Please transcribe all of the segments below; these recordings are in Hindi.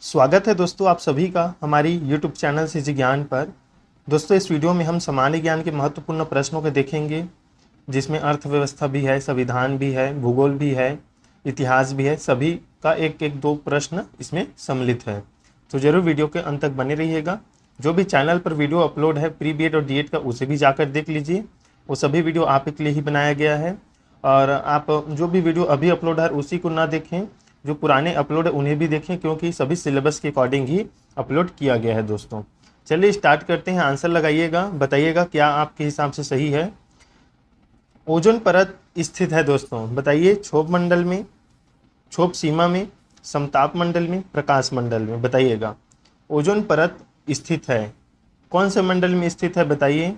स्वागत है दोस्तों आप सभी का हमारी YouTube चैनल से जी ज्ञान पर। दोस्तों इस वीडियो में हम सामान्य ज्ञान के महत्वपूर्ण प्रश्नों को देखेंगे, जिसमें अर्थव्यवस्था भी है, संविधान भी है, भूगोल भी है, इतिहास भी है। सभी का एक एक दो प्रश्न इसमें सम्मिलित है, तो जरूर वीडियो के अंत तक बने रहिएगा। जो भी चैनल पर वीडियो अपलोड है प्री बी एड और डी एड का, उसे भी जाकर देख लीजिए। वो सभी वीडियो आप के लिए ही बनाया गया है, और आप जो भी वीडियो अभी अपलोड है उसी को ना देखें, जो पुराने अपलोड है उन्हें भी देखें, क्योंकि सभी सिलेबस के अकॉर्डिंग ही अपलोड किया गया है। दोस्तों चलिए स्टार्ट करते हैं। आंसर लगाइएगा, बताइएगा क्या आपके हिसाब से सही है। ओजोन परत स्थित है दोस्तों, बताइए क्षोभ मंडल में, क्षोभ सीमा में, समताप मंडल में, प्रकाश मंडल में, बताइएगा। ओजोन परत स्थित है कौन से मंडल में स्थित है बताइए।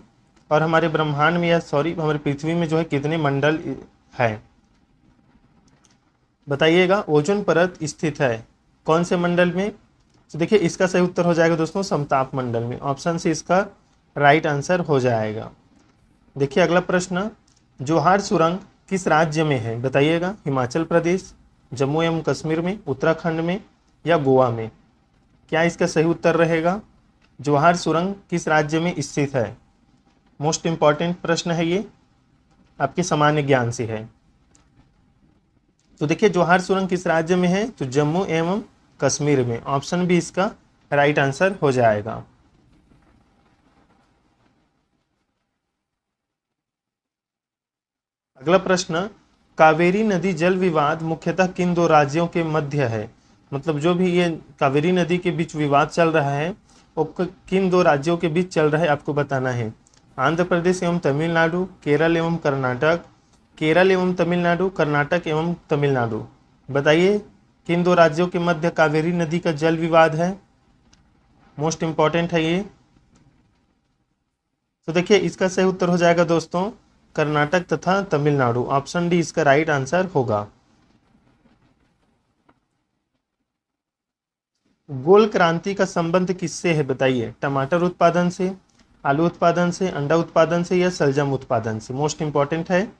और हमारे ब्रह्मांड में या हमारे पृथ्वी में जो है कितने मंडल है बताइएगा। ओजोन परत स्थित है कौन से मंडल में, तो देखिए इसका सही उत्तर हो जाएगा दोस्तों समताप मंडल में। ऑप्शन से इसका राइट आंसर हो जाएगा। देखिए अगला प्रश्न, जोहार सुरंग किस राज्य में है बताइएगा। हिमाचल प्रदेश, जम्मू एवं कश्मीर में, उत्तराखंड में या गोवा में। क्या इसका सही उत्तर रहेगा। जोहार सुरंग किस राज्य में स्थित है। मोस्ट इंपॉर्टेंट प्रश्न है ये, आपके सामान्य ज्ञान से है। तो देखिए जोहार सुरंग किस राज्य में है, तो जम्मू एवं कश्मीर में। ऑप्शन भी इसका राइट आंसर हो जाएगा। अगला प्रश्न, कावेरी नदी जल विवाद मुख्यतः किन दो राज्यों के मध्य है। मतलब जो भी ये कावेरी नदी के बीच विवाद चल रहा है वो किन दो राज्यों के बीच चल रहा है आपको बताना है। आंध्र प्रदेश एवं तमिलनाडु, केरल एवं कर्नाटक, केरल एवं तमिलनाडु, कर्नाटक एवं तमिलनाडु। बताइए किन दो राज्यों के मध्य कावेरी नदी का जल विवाद है। मोस्ट इंपॉर्टेंट है ये। तो देखिए इसका सही उत्तर हो जाएगा दोस्तों कर्नाटक तथा तमिलनाडु। ऑप्शन डी इसका राइट आंसर होगा। गोल क्रांति का संबंध किससे है बताइए। टमाटर उत्पादन से, आलू उत्पादन से, अंडा उत्पादन से या सलजम उत्पादन से। मोस्ट इंपॉर्टेंट है।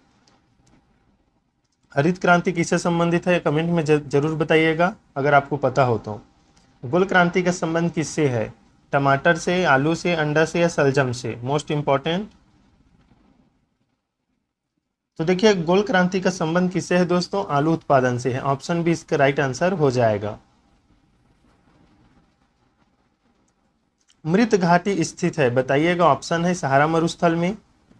हरित क्रांति किससे संबंधित है कमेंट में जरूर बताइएगा अगर आपको पता हो तो। गोल क्रांति का संबंध किससे है, टमाटर से, आलू से, अंडा से या सलजम से। Most important. तो देखिए गोल क्रांति का संबंध किससे है दोस्तों, आलू उत्पादन से है। ऑप्शन भी इसका राइट आंसर हो जाएगा। मृत घाटी स्थित है बताइएगा। ऑप्शन है सहारा मरुस्थल में,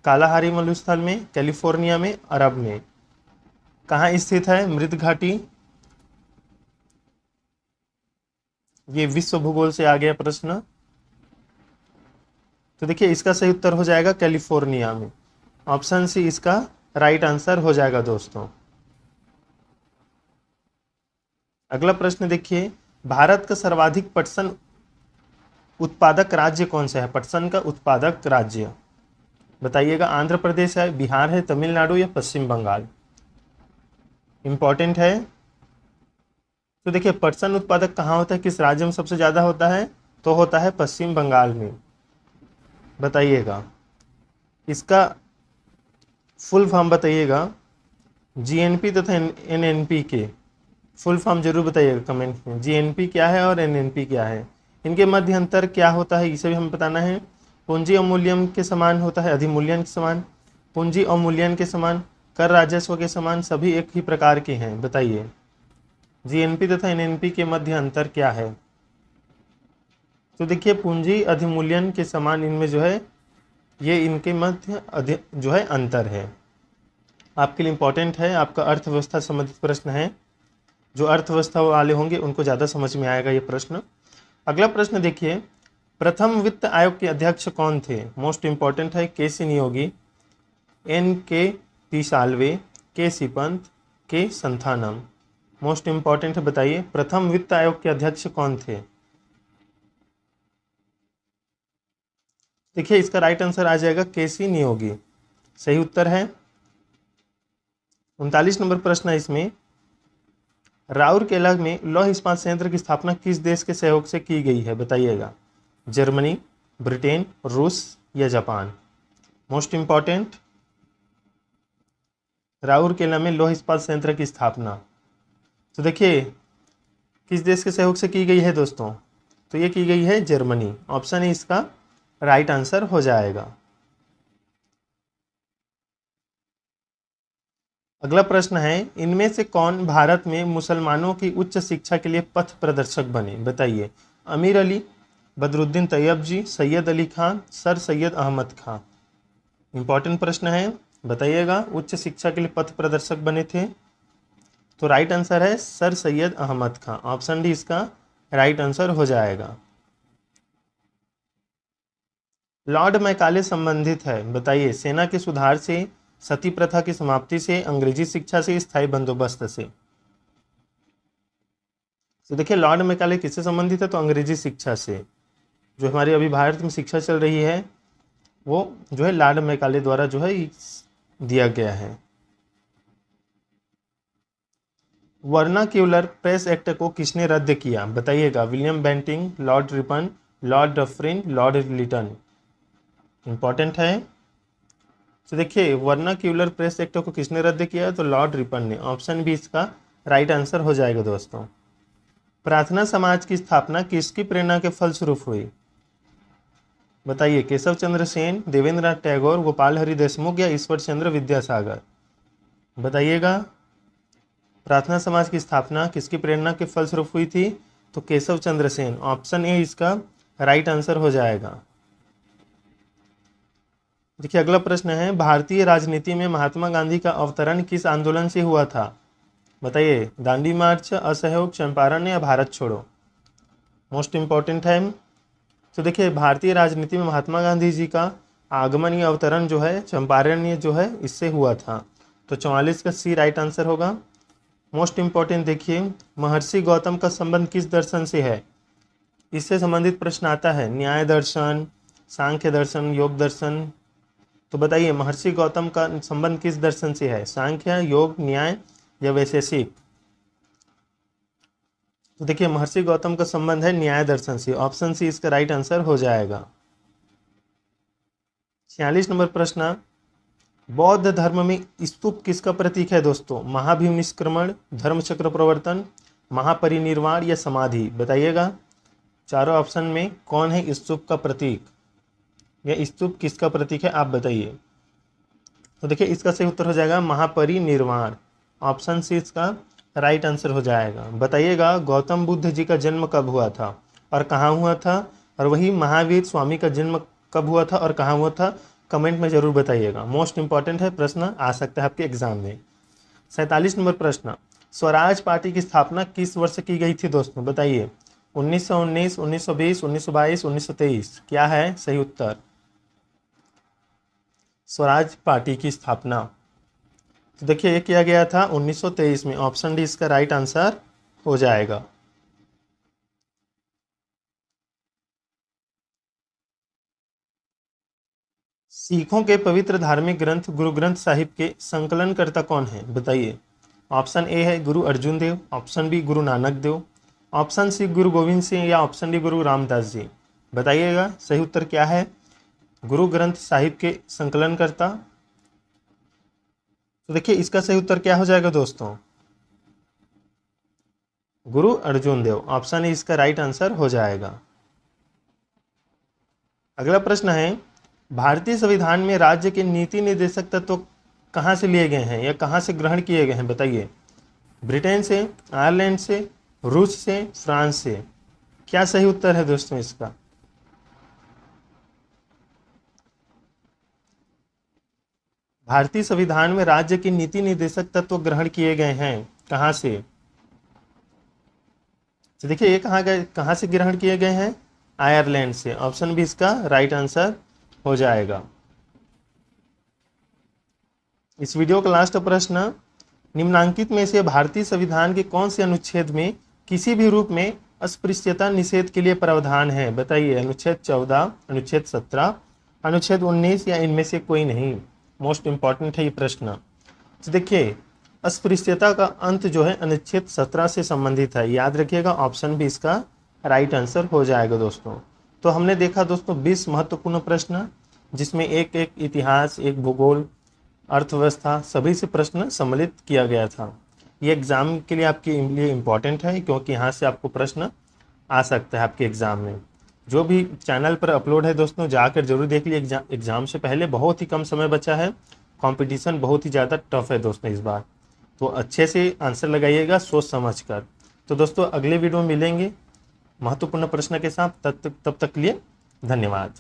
कालाहारी मरुस्थल में, कैलिफोर्निया में, अरब में। कहाँ स्थित है मृत घाटी। ये विश्व भूगोल से आ गया प्रश्न। तो देखिए इसका सही उत्तर हो जाएगा कैलिफोर्निया में। ऑप्शन सी इसका राइट आंसर हो जाएगा दोस्तों। अगला प्रश्न देखिए, भारत का सर्वाधिक पटसन उत्पादक राज्य कौन सा है। पटसन का उत्पादक राज्य बताइएगा। आंध्र प्रदेश है, बिहार है, तमिलनाडु या पश्चिम बंगाल। इंपॉर्टेंट है। तो देखिए पटसन उत्पादक कहाँ होता है, किस राज्य में सबसे ज़्यादा होता है, तो होता है पश्चिम बंगाल में। बताइएगा इसका फुल फॉर्म बताइएगा। जीएनपी तथा एनएनपी के फुल फॉर्म जरूर बताइएगा कमेंट में। जीएनपी क्या है और एनएनपी क्या है, इनके मध्य अंतर क्या होता है, इसे भी हमें बताना है। पूंजी अवमूल्यन के समान होता है, अधिमूल्यन के समान, पूंजी अवमूल्यन के समान, कर राजस्व के समान, सभी एक ही प्रकार के हैं। बताइए जीएनपी तथा एनएनपी के मध्य अंतर क्या है। तो देखिए पूंजी अधिमूल्यन के समान इनमें जो है ये इनके मध्य जो है अंतर है। आपके लिए इंपॉर्टेंट है, आपका अर्थव्यवस्था संबंधित प्रश्न है। जो अर्थव्यवस्था वाले होंगे उनको ज़्यादा समझ में आएगा ये प्रश्न। अगला प्रश्न देखिए, प्रथम वित्त आयोग के अध्यक्ष कौन थे। मोस्ट इंपॉर्टेंट है। के सी नियोगी, एन के पी साल्वे, के सी पंत, के संथानम। मोस्ट इंपॉर्टेंट है, बताइए प्रथम वित्त आयोग के अध्यक्ष कौन थे। देखिए इसका राइट आंसर आ जाएगा के सी नियोगी, सही उत्तर है। 39 नंबर प्रश्न है इसमें, राउरकेला में लौह इस्पात संयंत्र की स्थापना किस देश के सहयोग से की गई है बताइएगा। जर्मनी, ब्रिटेन, रूस या जापान। मोस्ट इंपॉर्टेंट, राउरकेला में लौह इस्पात संयंत्र की स्थापना। तो देखिए किस देश के सहयोग से की गई है दोस्तों? तो ये की गई है जर्मनी। ऑप्शन ए इसका राइट आंसर हो जाएगा। अगला प्रश्न है, इनमें से कौन भारत में मुसलमानों की उच्च शिक्षा के लिए पथ प्रदर्शक बने? बताइए। अमीर अली, बदरुद्दीन तैयब जी, सैयद अली खान, सर सैयद अहमद खान। इंपॉर्टेंट प्रश्न है, बताइएगा। उच्च शिक्षा के लिए पथ प्रदर्शक बने थे, तो राइट आंसर है sir Syed Ahmad Khan. Option D इसका राइट आंसर हो जाएगा। लॉर्ड मैकाले संबंधित है, बताइए। सेना के सुधार से, सती प्रथा की समाप्ति से, अंग्रेजी शिक्षा से, स्थायी बंदोबस्त से। तो देखिए लॉर्ड मैकाले किससे संबंधित है? तो अंग्रेजी शिक्षा से। जो हमारी अभी भारत में शिक्षा चल रही है वो जो है लॉर्ड मैकाले द्वारा जो है दिया गया है। वर्नाक्यूलर प्रेस एक्ट को किसने रद्द किया? बताइएगा। William Bentinck, lord Ripon, lord Dufferin, lord Lytton. Important है। तो देखिए वर्नाक्यूलर प्रेस एक्ट को किसने रद्द किया? तो लॉर्ड रिपन ने। ऑप्शन बी इसका राइट आंसर हो जाएगा दोस्तों। प्रार्थना समाज की स्थापना किसकी प्रेरणा के फलस्वरूप हुई? बताइए। केशव चंद्र सेन, देवेंद्रनाथ टैगोर, गोपाल हरि देशमुख या ईश्वर चंद्र विद्यासागर। बताइएगा। प्रार्थना समाज की स्थापना किसकी प्रेरणा के फलस्वरूप हुई थी? तो केशव चंद्र सेन। ऑप्शन ए इसका राइट आंसर हो जाएगा। देखिए अगला प्रश्न है, भारतीय राजनीति में महात्मा गांधी का अवतरण किस आंदोलन से हुआ था? बताइए। दांडी मार्च, असहयोग, चंपारण या भारत छोड़ो। मोस्ट इंपॉर्टेंट है। तो देखिए भारतीय राजनीति में महात्मा गांधी जी का आगमन या अवतरण जो है चंपारण जो है इससे हुआ था। तो 44 का सी राइट आंसर होगा। मोस्ट इंपॉर्टेंट देखिए, महर्षि गौतम का संबंध किस दर्शन से है? इससे संबंधित प्रश्न आता है। न्याय दर्शन, सांख्य दर्शन, योग दर्शन। तो बताइए महर्षि गौतम का संबंध किस दर्शन से है? सांख्य, योग, न्याय या वैशेषिक। तो देखिए महर्षि गौतम का संबंध है न्याय दर्शन से। ऑप्शन सी इसका राइट आंसर हो जाएगा। 46 नंबर प्रश्न, बौद्ध धर्म में स्तूप किसका प्रतीक है दोस्तों? महाभीम निष्क्रमण, धर्मचक्र प्रवर्तन, महापरिनिर्वाण या समाधि। बताइएगा। चारों ऑप्शन में कौन है स्तूप का प्रतीक, या स्तूप किसका प्रतीक है आप बताइए। तो देखिए इसका सही उत्तर हो जाएगा महापरिनिर्वाण। ऑप्शन सी इसका राइट आंसर हो जाएगा। बताइएगा गौतम बुद्ध जी का जन्म कब हुआ था और कहाँ हुआ था, और वही महावीर स्वामी का जन्म कब हुआ था और कहाँ हुआ था? कमेंट में जरूर बताइएगा। मोस्ट इंपॉर्टेंट है, प्रश्न आ सकता है आपके एग्जाम में। 47 नंबर प्रश्न, स्वराज पार्टी की स्थापना किस वर्ष की गई थी दोस्तों? बताइए। 1919, 1920, 1922, 1923। क्या है सही उत्तर? स्वराज पार्टी की स्थापना तो देखिए ये किया गया था 1923 में। ऑप्शन डी इसका राइट आंसर हो जाएगा। सिखों के पवित्र धार्मिक ग्रंथ गुरु ग्रंथ साहिब के संकलनकर्ता कौन है? बताइए। ऑप्शन ए है गुरु अर्जुन देव, option B Guru Nanak Dev, option C गुरु गोविंद सिंह या ऑप्शन डी गुरु रामदास जी। बताइएगा सही उत्तर क्या है गुरु ग्रंथ साहिब के संकलनकर्ता। तो देखिए इसका सही उत्तर क्या हो जाएगा दोस्तों? गुरु अर्जुन देव। ऑप्शन ए इसका राइट आंसर हो जाएगा। अगला प्रश्न है, भारतीय संविधान में राज्य के नीति निर्देशक तत्व कहाँ से लिए गए हैं या कहाँ से ग्रहण किए गए हैं? बताइए। ब्रिटेन से, आयरलैंड से, रूस से, फ्रांस से। क्या सही उत्तर है दोस्तों इसका? भारतीय संविधान में राज्य के नीति निर्देशक तत्व ग्रहण किए गए हैं कहाँ से? तो देखिए ये कहाँ से ग्रहण किए गए हैं? आयरलैंड से। ऑप्शन बी इसका राइट आंसर हो जाएगा। इस वीडियो का लास्ट प्रश्न, निम्नांकित में से भारतीय संविधान के कौन से अनुच्छेद में किसी भी रूप में अस्पृश्यता निषेध के लिए प्रावधान है? बताइए। अनुच्छेद 14, अनुच्छेद 17, अनुच्छेद 19 या इनमें से कोई नहीं। मोस्ट इंपॉर्टेंट है ये प्रश्न। तो देखिए अस्पृश्यता का अंत जो है अनुच्छेद 17 से संबंधित है, याद रखिएगा। ऑप्शन बी इसका राइट आंसर हो जाएगा दोस्तों। तो हमने देखा दोस्तों 20 महत्वपूर्ण प्रश्न, जिसमें एक इतिहास, एक भूगोल, अर्थव्यवस्था, सभी से प्रश्न सम्मिलित किया गया था। ये एग्ज़ाम के लिए आपके लिए इम्पॉर्टेंट है, क्योंकि यहाँ से आपको प्रश्न आ सकता है आपके एग्ज़ाम में। जो भी चैनल पर अपलोड है दोस्तों, जाकर जरूर देख लीजिए। एग्ज़ाम से पहले बहुत ही कम समय बचा है, कंपटीशन बहुत ही ज़्यादा टफ है दोस्तों इस बार, तो अच्छे से आंसर लगाइएगा सोच समझ कर। तो दोस्तों अगले वीडियो में मिलेंगे महत्वपूर्ण प्रश्न के साथ, तब तक के लिए धन्यवाद।